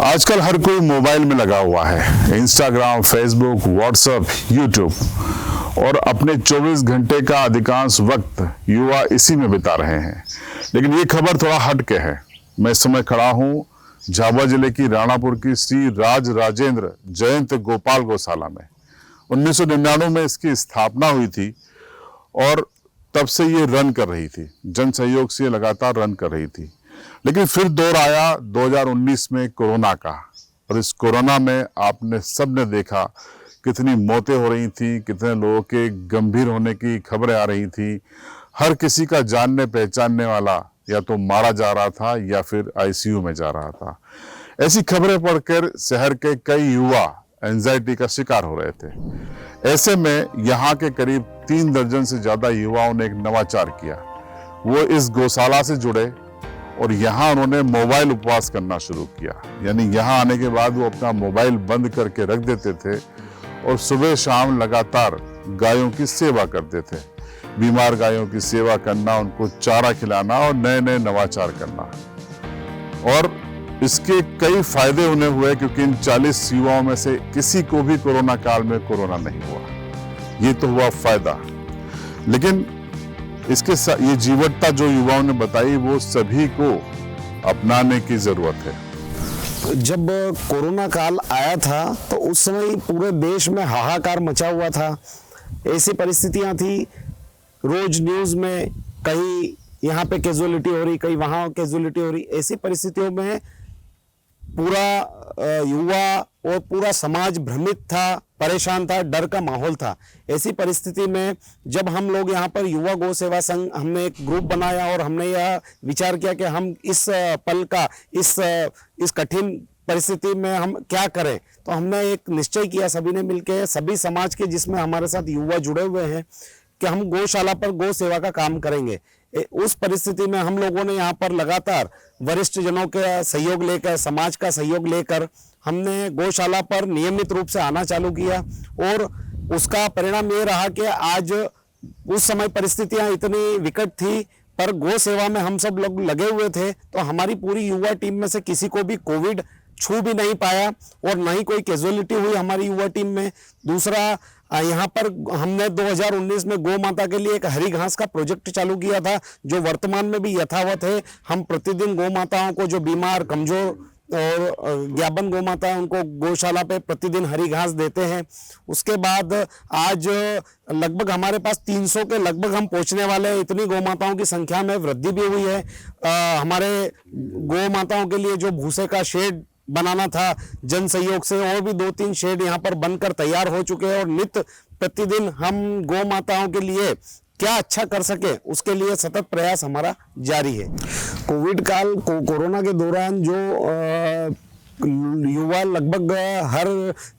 आजकल हर कोई मोबाइल में लगा हुआ है। इंस्टाग्राम, फेसबुक, व्हाट्सएप, यूट्यूब और अपने 24 घंटे का अधिकांश वक्त युवा इसी में बिता रहे हैं। लेकिन ये खबर थोड़ा हट के है। मैं इस समय खड़ा हूँ झाबुआ जिले की राणापुर की श्री राज राजेंद्र जयंत गोपाल गौशाला में। 1999 में इसकी स्थापना हुई थी और तब से ये रन कर रही थी। जन सहयोग से लगातार रन कर रही थी। लेकिन फिर दौर आया 2019 में कोरोना का, और इस कोरोना में आपने सबने देखा कितनी मौतें हो रही थी, कितने लोगों के गंभीर होने की खबरें आ रही थी। हर किसी का जानने पहचानने वाला या तो मारा जा रहा था या फिर आईसीयू में जा रहा था। ऐसी खबरें पढ़कर शहर के कई युवा एंजाइटी का शिकार हो रहे थे। ऐसे में यहाँ के करीब 3 दर्जन से ज्यादा युवाओं ने एक नवाचार किया। वो इस गौशाला से जुड़े और यहाँ उन्होंने मोबाइल उपवास करना शुरू किया। यानी यहाँ आने के बाद वो अपना मोबाइल बंद करके रख देते थे और सुबह शाम लगातार गायों की सेवा करते थे। बीमार गायों की सेवा करना, उनको चारा खिलाना और नए नए नवाचार करना। और इसके कई फायदे उन्हें हुए, क्योंकि इन 40 युवाओं में से किसी को भी कोरोना काल में कोरोना नहीं हुआ। ये तो हुआ फायदा। लेकिन इसके ये जीवटता जो युवाओं ने बताई वो सभी को अपनाने की जरूरत है। जब कोरोना काल आया था तो उस समय पूरे देश में हाहाकार मचा हुआ था। ऐसी परिस्थितियां थी, रोज न्यूज में कहीं यहाँ पे कैजुअलिटी हो रही, कहीं वहाँ कैजुअलिटी हो रही। ऐसी परिस्थितियों में पूरा युवा और पूरा समाज भ्रमित था, परेशान था, डर का माहौल था। ऐसी परिस्थिति में जब हम लोग यहाँ पर युवा गौ सेवा संघ, हमने एक ग्रुप बनाया और हमने यह विचार किया कि हम इस पल का, इस कठिन परिस्थिति में हम क्या करें। तो हमने एक निश्चय किया सभी ने मिलकर, सभी समाज के जिसमें हमारे साथ युवा जुड़े हुए हैं, कि हम गौशाला पर गौ सेवा का काम करेंगे। उस परिस्थिति में हम लोगों ने यहाँ पर लगातार वरिष्ठ जनों का सहयोग लेकर, समाज का सहयोग लेकर हमने गौशाला पर नियमित रूप से आना चालू किया। और उसका परिणाम ये रहा कि आज, उस समय परिस्थितियां इतनी विकट थी पर गौ सेवा में हम सब लोग लगे हुए थे, तो हमारी पूरी युवा टीम में से किसी को भी कोविड छू भी नहीं पाया और न ही कोई कैजुअलिटी हुई हमारी युवा टीम में। दूसरा, यहाँ पर हमने 2019 में गौ माता के लिए एक हरी घास का प्रोजेक्ट चालू किया था, जो वर्तमान में भी यथावत है। हम प्रतिदिन गौ माताओं को, जो बीमार, कमजोर और ज्ञापन गौ माता है, उनको गौशाला पे प्रतिदिन हरी घास देते हैं। उसके बाद आज लगभग हमारे पास 300 के लगभग हम पहुंचने वाले हैं। इतनी गौ माताओं की संख्या में वृद्धि भी हुई है। हमारे गौ माताओं के लिए जो भूसे का शेड बनाना था जन सहयोग से, और भी 2-3 शेड यहाँ पर बनकर तैयार हो चुके हैं। और नित्य प्रतिदिन हम गौ माताओं के लिए क्या अच्छा कर सके, उसके लिए सतत प्रयास हमारा जारी है। कोविड काल, कोरोना के दौरान जो युवा, लगभग हर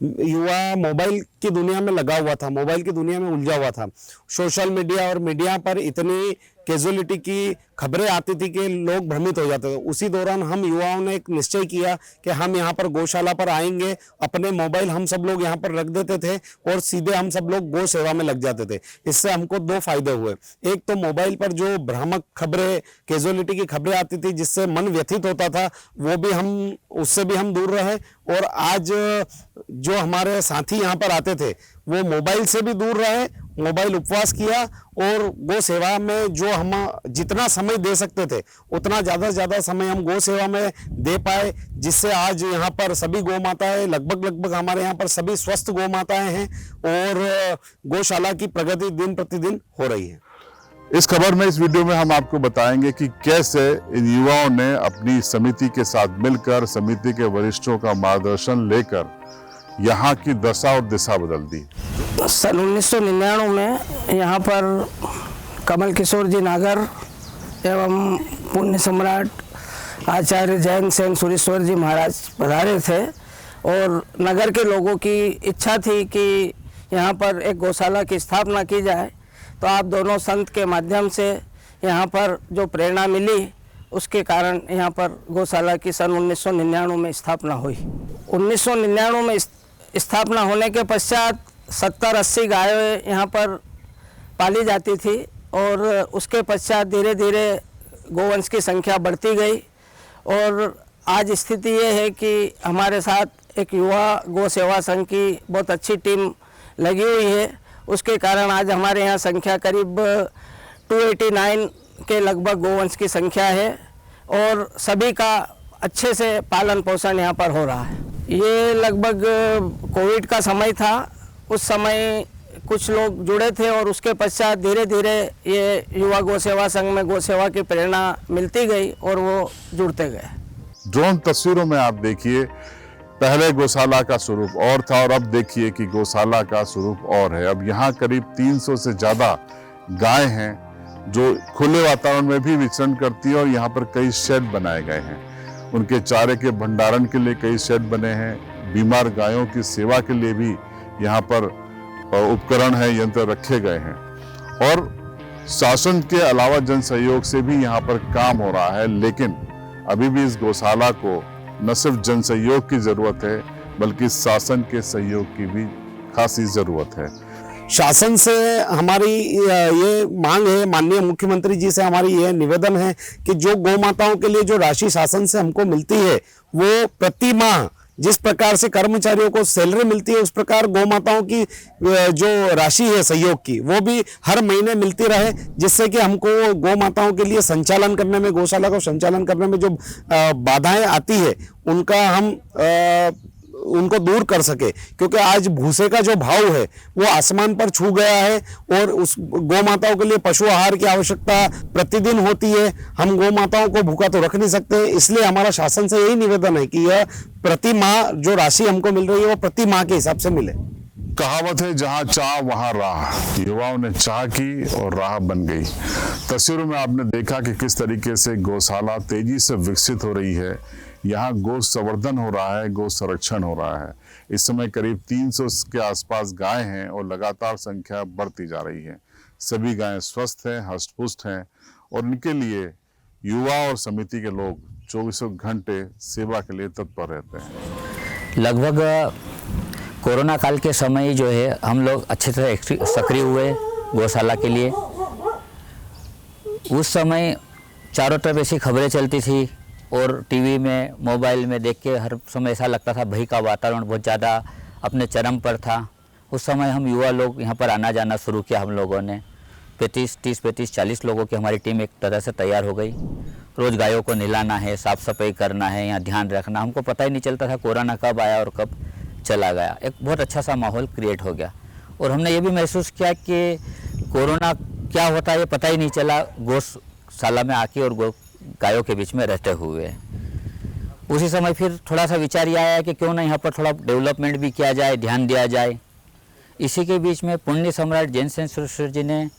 युवा मोबाइल की दुनिया में लगा हुआ था, मोबाइल की दुनिया में उलझा हुआ था। सोशल मीडिया और मीडिया पर इतनी कैजुअलिटी की खबरें आती थी कि लोग भ्रमित हो जाते थे। उसी दौरान हम युवाओं ने एक निश्चय किया कि हम यहाँ पर गौशाला पर आएंगे। अपने मोबाइल हम सब लोग यहाँ पर रख देते थे और सीधे हम सब लोग गौ सेवा में लग जाते थे। इससे हमको 2 फायदे हुए। एक तो मोबाइल पर जो भ्रामक खबरें, कैजुअलिटी की खबरें आती थी जिससे मन व्यथित होता था, वो भी उससे भी हम दूर रहे। और आज जो हमारे साथी यहाँ पर आते थे वो मोबाइल से भी दूर रहे, मोबाइल उपवास किया और गौ सेवा में जो हम जितना समय दे सकते थे उतना ज़्यादा से ज़्यादा समय हम गौ सेवा में दे पाए, जिससे आज यहाँ पर सभी गौ माताएं, लगभग हमारे यहाँ पर सभी स्वस्थ गौ माताएं हैं और गौशाला की प्रगति दिन प्रतिदिन हो रही है। इस खबर में, इस वीडियो में हम आपको बताएंगे कि कैसे इन युवाओं ने अपनी समिति के साथ मिलकर, समिति के वरिष्ठों का मार्गदर्शन लेकर यहाँ की दशा और दिशा बदल दी। सन 1999 में यहाँ पर कमल किशोर जी नागर एवं पुण्य सम्राट आचार्य जैन सेन सुरेश्वर जी महाराज पधारे थे और नगर के लोगों की इच्छा थी कि यहाँ पर एक गौशाला की स्थापना की जाए। तो आप दोनों संत के माध्यम से यहाँ पर जो प्रेरणा मिली, उसके कारण यहाँ पर गौशाला की सन 1999 में स्थापना हुई। 1999 में स्थापना होने के पश्चात 70-80 गायें यहाँ पर पाली जाती थी और उसके पश्चात धीरे धीरे गोवंश की संख्या बढ़ती गई और आज स्थिति ये है कि हमारे साथ एक युवा गौ सेवा संघ की बहुत अच्छी टीम लगी हुई है। उसके कारण आज हमारे यहाँ संख्या करीब 289 के लगभग गोवंश की संख्या है और सभी का अच्छे से पालन पोषण यहाँ पर हो रहा है। ये लगभग कोविड का समय था, उस समय कुछ लोग जुड़े थे और उसके पश्चात धीरे धीरे ये युवा गौ सेवा संघ में गौ सेवा की प्रेरणा मिलती गई और वो जुड़ते गए। ड्रोन तस्वीरों में आप देखिए, पहले गौशाला का स्वरूप और था और अब देखिए कि गौशाला का स्वरूप और है। अब यहाँ करीब 300 से ज़्यादा गाय हैं जो खुले वातावरण में भी विचरण करती है और यहाँ पर कई शेड बनाए गए हैं। उनके चारे के भंडारण के लिए कई शेड बने हैं। बीमार गायों की सेवा के लिए भी यहाँ पर उपकरण है, यंत्र रखे गए हैं और शासन के अलावा जन सहयोग से भी यहाँ पर काम हो रहा है। लेकिन अभी भी इस गौशाला को न सिर्फ जन सहयोग की जरूरत है बल्कि शासन के सहयोग की भी खासी जरूरत है। शासन से हमारी ये मांग है, माननीय मुख्यमंत्री जी से हमारी ये निवेदन है कि जो गौ माताओं के लिए जो राशि शासन से हमको मिलती है वो प्रति माह जिस प्रकार से कर्मचारियों को सैलरी मिलती है उस प्रकार गौ माताओं की जो राशि है सहयोग की वो भी हर महीने मिलती रहे, जिससे कि हमको गौ माताओं के लिए संचालन करने में, गौशाला को संचालन करने में जो बाधाएं आती है उनका हम उनको दूर कर सके। क्योंकि आज भूसे का जो भाव है वो आसमान पर छू गया है और उस गौ माताओं के लिए पशु आहार की आवश्यकता प्रतिदिन होती है। हम गौ माताओं को भूखा तो रख नहीं सकते, इसलिए हमारा शासन से यही निवेदन है कि यह प्रति माह जो राशि हमको मिल रही है वो प्रति माह के हिसाब से मिले। कहावत है, जहां चाह वहां राह। युवाओं ने चाह की और राह बन गई। तस्वीरों में आपने देखा कि किस तरीके से गौशाला तेजी से विकसित हो रही है। यहाँ गौ संवर्धन हो रहा है, गौ संरक्षण हो रहा है। इस समय करीब 300 के आसपास गाय हैं और लगातार संख्या बढ़ती जा रही है। सभी गायें स्वस्थ हैं, हष्ट-पुष्ट हैं और उनके लिए युवा और समिति के लोग 24 घंटे सेवा के लिए तत्पर रहते हैं। लगभग कोरोना काल के समय जो है हम लोग अच्छे तरह सक्रिय हुए गौशाला के लिए। उस समय चारों तरफ ऐसी खबरें चलती थी और टीवी में, मोबाइल में देख के हर समय ऐसा लगता था भय का वातावरण बहुत ज़्यादा अपने चरम पर था। उस समय हम युवा लोग यहाँ पर आना जाना शुरू किया। हम लोगों ने 30-40 लोगों की हमारी टीम एक तरह से तैयार हो गई। रोज़ गायों को नहलाना है, साफ़ सफाई करना है, यहाँ ध्यान रखना। हमको पता ही नहीं चलता था कोरोना कब आया और कब चला गया। एक बहुत अच्छा सा माहौल क्रिएट हो गया और हमने ये भी महसूस किया कि कोरोना क्या होता है ये पता ही नहीं चला गौशाला में आके और गायों के बीच में रहते हुए। उसी समय फिर थोड़ा सा विचार ये आया कि क्यों ना यहाँ पर थोड़ा डेवलपमेंट भी किया जाए, ध्यान दिया जाए। इसी के बीच में पुण्य सम्राट जैन सेन सुरेश्वर जी ने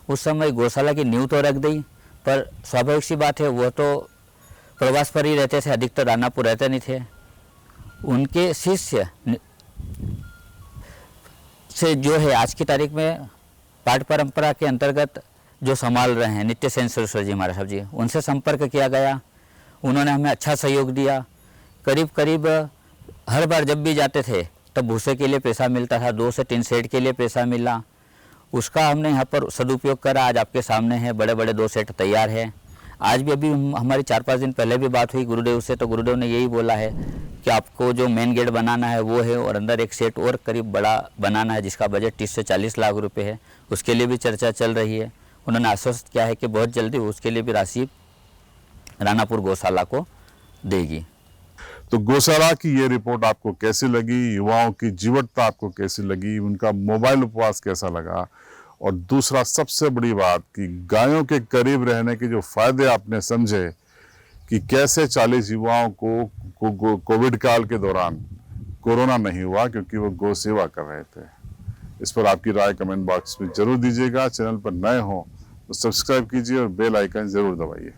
उस समय गौशाला की नींव तो रख दी, पर स्वाभाविक सी बात है वो तो प्रवास पर ही रहते थे, अधिकतर दानापुर रहते नहीं थे। उनके शिष्य से जो है आज की तारीख में पाठ परंपरा के अंतर्गत जो संभाल रहे हैं नित्य सेन सुरेश्वर जी महाराज साहब जी, उनसे संपर्क किया गया। उन्होंने हमें अच्छा सहयोग दिया। करीब करीब हर बार जब भी जाते थे तब भूसे के लिए पैसा मिलता था, 2 से 3 सेट के लिए पैसा मिला। उसका हमने यहाँ पर सदुपयोग करा। आज आपके सामने है, बड़े बड़े 2 सेट तैयार है। आज भी अभी हमारी 4-5 दिन पहले भी बात हुई गुरुदेव से, तो गुरुदेव ने यही बोला है कि आपको जो मेन गेट बनाना है वो है और अंदर एक सेट और करीब बड़ा बनाना है जिसका बजट 30 से 40 लाख रुपए है। उसके लिए भी चर्चा चल रही है। उन्होंने आश्वस्त किया है कि बहुत जल्दी उसके लिए भी राशि रानापुर गौशाला को देगी। तो गौशाला की ये रिपोर्ट आपको कैसी लगी, युवाओं की जीवटता आपको कैसी लगी, उनका मोबाइल उपवास कैसा लगा, और दूसरा सबसे बड़ी बात कि गायों के करीब रहने के जो फायदे आपने समझे कि कैसे 40 युवाओं को कोविड काल के दौरान कोरोना नहीं हुआ क्योंकि वो गौ सेवा कर रहे थे। इस पर आपकी राय कमेंट बॉक्स में जरूर दीजिएगा। चैनल पर नए हो तो सब्सक्राइब कीजिए और बेल आइकन जरूर दबाइए।